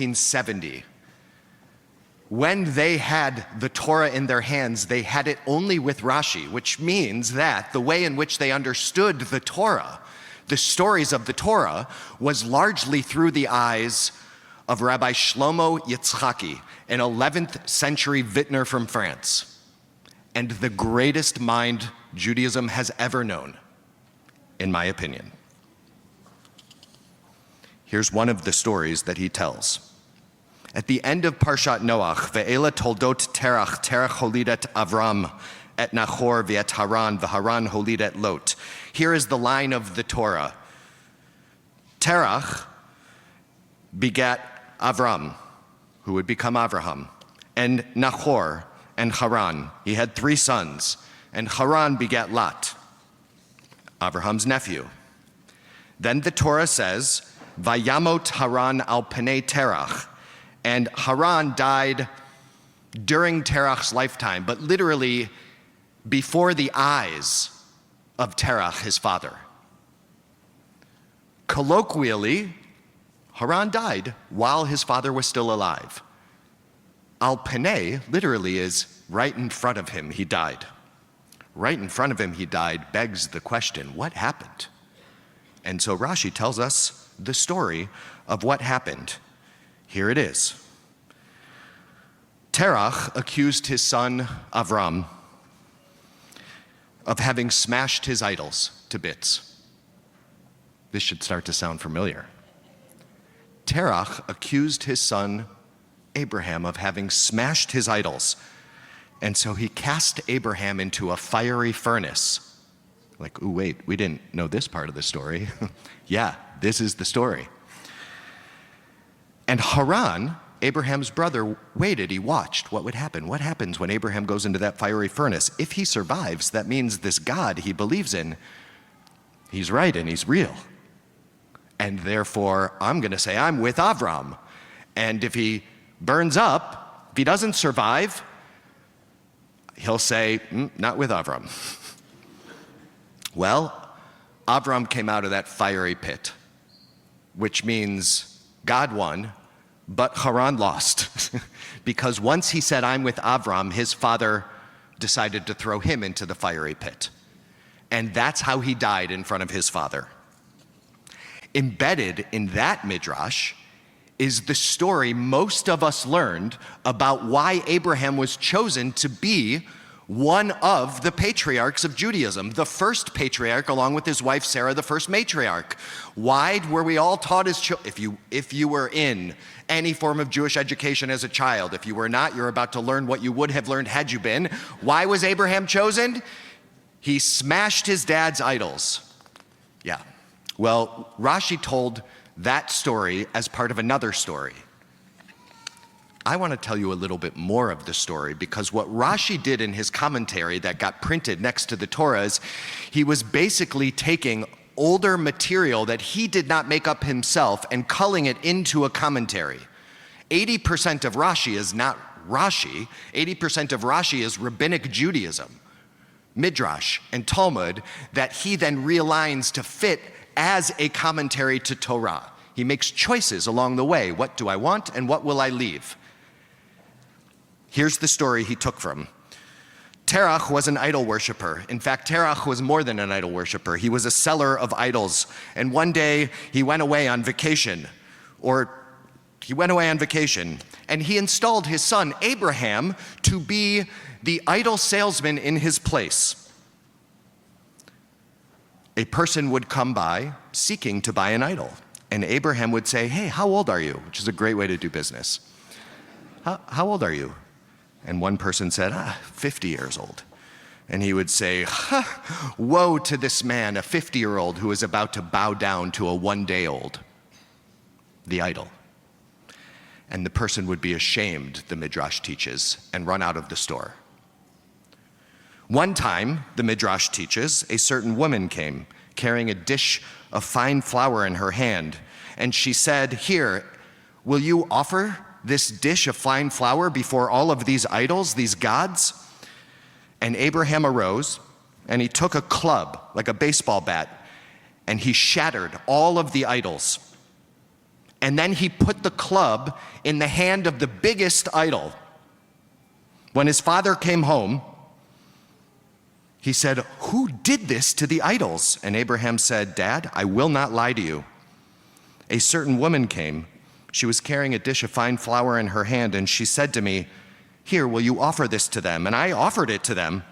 1970. When they had the Torah in their hands, they had it only with Rashi, which means that the way in which they understood the Torah, the stories of the Torah, was largely through the eyes of Rabbi Shlomo Yitzchaki, an 11th century vintner from France, and the greatest mind Judaism has ever known, in my opinion. Here's one of the stories that he tells. At the end of Parshat Noach, Ve'ela toldot Terach, Terach holidet Avram, et Nachor ve'et Haran, v'Haran holidet Lot. Here is the line of the Torah. Terach begat Avram, who would become Avraham, and Nachor and Haran. He had 3 sons, and Haran begat Lot, Avraham's nephew. Then the Torah says, Vayamot Haran al Pnei Terach, and Haran died during Terach's lifetime, but literally before the eyes of Terach, his father. Colloquially, Haran died while his father was still alive. Al Pnei literally is right in front of him, he died. Right in front of him, he died, begs the question, what happened? And so Rashi tells us the story of what happened. Here it is. Terach accused his son Avram of having smashed his idols to bits. This should start to sound familiar. Terach accused his son Abraham of having smashed his idols, and so he cast Abraham into a fiery furnace. Like, ooh, wait, we didn't know this part of the story. Yeah, this is the story. And Haran, Abraham's brother, waited, he watched what would happen. What happens when Abraham goes into that fiery furnace? If he survives, that means this God he believes in, he's right and he's real. And therefore, I'm gonna say I'm with Avram. And if he burns up, if he doesn't survive, he'll say, not with Avram. Well, Avram came out of that fiery pit, which means God won, but Haran lost. Because once he said, I'm with Avram, his father decided to throw him into the fiery pit. And that's how he died in front of his father. Embedded in that midrash is the story most of us learned about why Abraham was chosen to be one of the patriarchs of Judaism, the first patriarch, along with his wife Sarah, the first matriarch. Why were we all taught as children? If you were in any form of Jewish education as a child, if you were not, you're about to learn what you would have learned had you been. Why was Abraham chosen? He smashed his dad's idols. Yeah. Well, Rashi told that story as part of another story. I want to tell you a little bit more of the story, because what Rashi did in his commentary that got printed next to the Torah is he was basically taking older material that he did not make up himself and culling it into a commentary. 80% of Rashi is not Rashi. 80% of Rashi is rabbinic Judaism, Midrash, and Talmud that he then realigns to fit as a commentary to Torah. He makes choices along the way. What do I want and what will I leave? Here's the story he took from. Terach was an idol worshiper. In fact, Terach was more than an idol worshiper. He was a seller of idols. And one day he went away on vacation, and he installed his son Abraham to be the idol salesman in his place. A person would come by seeking to buy an idol, and Abraham would say, hey, how old are you? Which is a great way to do business. How old are you? And one person said, 50 years old. And he would say, woe to this man, a 50-year-old who is about to bow down to a one-day-old, the idol. And the person would be ashamed, the Midrash teaches, and run out of the store. One time, the Midrash teaches, a certain woman came carrying a dish of fine flour in her hand, and she said, here, will you offer this dish of fine flour before all of these idols, these gods? And Abraham arose, and he took a club, like a baseball bat, and he shattered all of the idols. And then he put the club in the hand of the biggest idol. When his father came home, he said, "Who did this to the idols?" And Abraham said, "Dad, I will not lie to you. A certain woman came. She was carrying a dish of fine flour in her hand, and she said to me, 'Here, will you offer this to them?' And I offered it to them.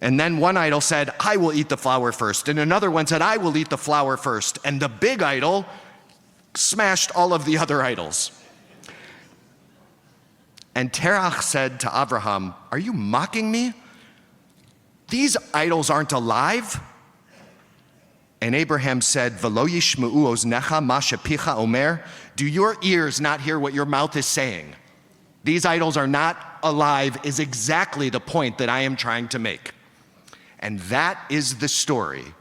And then one idol said, 'I will eat the flour first.' And another one said, 'I will eat the flour first.' And the big idol smashed all of the other idols. And Terach said to Abraham, 'Are you mocking me? These idols aren't alive.' And Abraham said, 'V'lo yishma'u oznecha ma shepicha omer?' Do your ears not hear what your mouth is saying? These idols are not alive is exactly the point that I am trying to make. And that is the story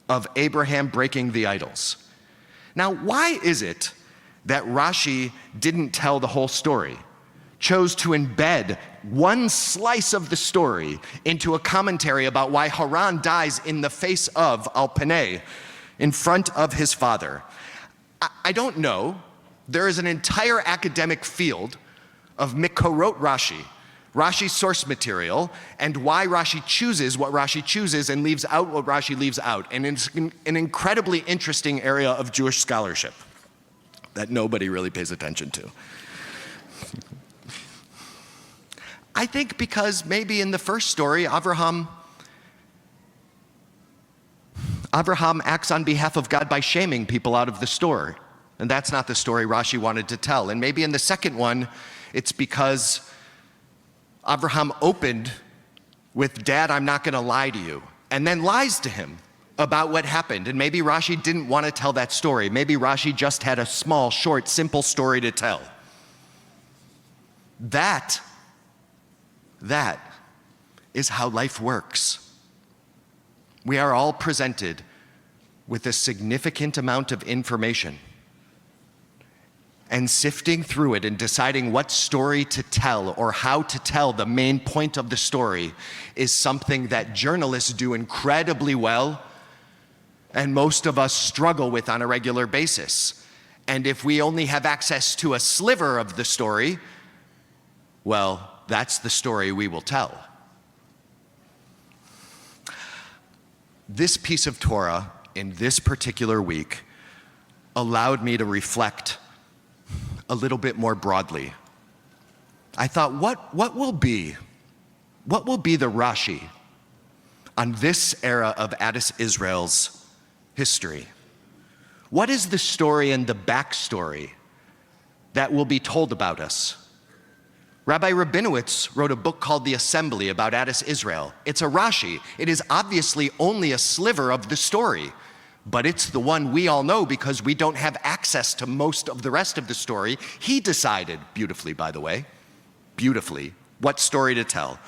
of Abraham breaking the idols. Now, why is it that Rashi didn't tell the whole story, chose to embed one slice of the story into a commentary about why Haran dies in the face of Al-Paneh, in front of his father? I don't know. There is an entire academic field of Mikorot Rashi, Rashi's source material, and why Rashi chooses what Rashi chooses and leaves out what Rashi leaves out. And it's an incredibly interesting area of Jewish scholarship that nobody really pays attention to. I think because maybe in the first story, Abraham acts on behalf of God by shaming people out of the store. And that's not the story Rashi wanted to tell. And maybe in the second one, it's because Abraham opened with, "Dad, I'm not going to lie to you," and then lies to him about what happened. And maybe Rashi didn't want to tell that story. Maybe Rashi just had a small, short, simple story to tell. That is how life works. We are all presented with a significant amount of information, and sifting through it and deciding what story to tell or how to tell the main point of the story is something that journalists do incredibly well, and most of us struggle with on a regular basis. And if we only have access to a sliver of the story, well, that's the story we will tell. This piece of Torah in this particular week allowed me to reflect a little bit more broadly. I thought, what will be the Rashi on this era of Adas Israel's history? What is the story and the backstory that will be told about us? Rabbi Rabinowitz wrote a book called The Assembly about Adas Israel. It's a Rashi. It is obviously only a sliver of the story, but it's the one we all know because we don't have access to most of the rest of the story. He decided, beautifully by the way, beautifully, what story to tell.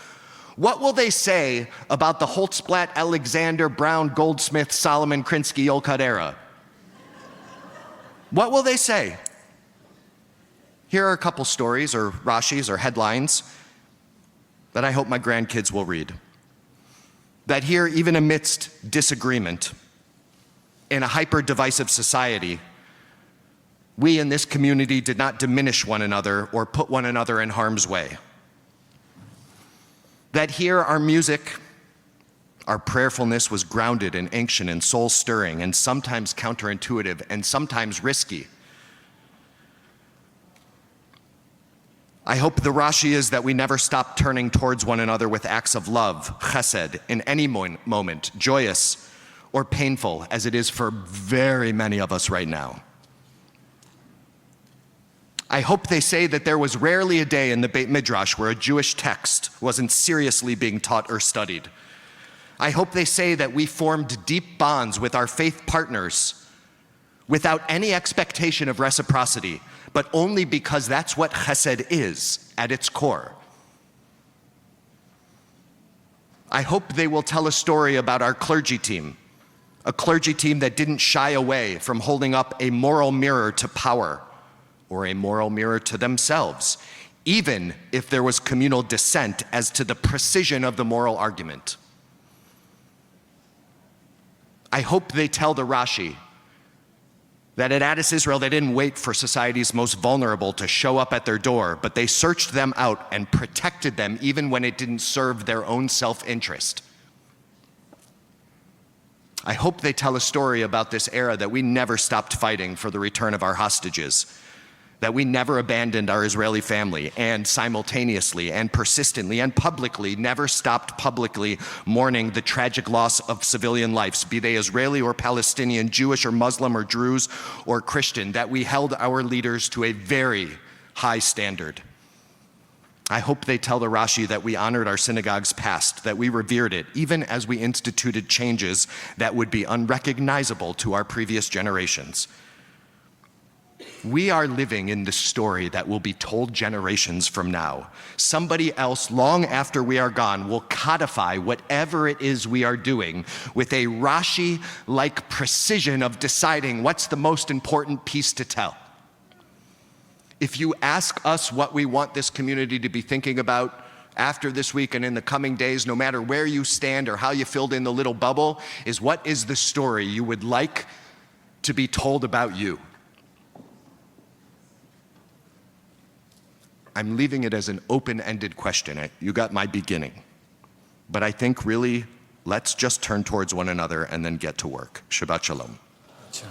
What will they say about the Holtzblatt, Alexander, Brown, Goldsmith, Solomon, Krinsky, Olcott era? What will they say? Here are a couple stories or Rashis or headlines that I hope my grandkids will read. That here, even amidst disagreement, in a hyper-divisive society, we in this community did not diminish one another or put one another in harm's way. That here our music, our prayerfulness was grounded and ancient and soul-stirring and sometimes counterintuitive and sometimes risky. I hope the Rashi is that we never stop turning towards one another with acts of love, chesed, in any moment, joyous or painful, as it is for very many of us right now. I hope they say that there was rarely a day in the Beit Midrash where a Jewish text wasn't seriously being taught or studied. I hope they say that we formed deep bonds with our faith partners without any expectation of reciprocity, but only because that's what chesed is at its core. I hope they will tell a story about our clergy team, a clergy team that didn't shy away from holding up a moral mirror to power or a moral mirror to themselves, even if there was communal dissent as to the precision of the moral argument. I hope they tell the Rashi That at Addis Israel, they didn't wait for society's most vulnerable to show up at their door, but they searched them out and protected them even when it didn't serve their own self-interest. I hope they tell a story about this era that we never stopped fighting for the return of our hostages, that we never abandoned our Israeli family, and simultaneously and persistently and publicly never stopped publicly mourning the tragic loss of civilian lives, be they Israeli or Palestinian, Jewish or Muslim or Druze or Christian, that we held our leaders to a very high standard. I hope they tell the Rashi that we honored our synagogue's past, that we revered it, even as we instituted changes that would be unrecognizable to our previous generations. We are living in the story that will be told generations from now. Somebody else, long after we are gone, will codify whatever it is we are doing with a Rashi-like precision of deciding what's the most important piece to tell. If you ask us what we want this community to be thinking about after this week and in the coming days, no matter where you stand or how you filled in the little bubble, is what is the story you would like to be told about you? I'm leaving it as an open-ended question. You got my beginning. But I think really, let's just turn towards one another and then get to work. Shabbat Shalom.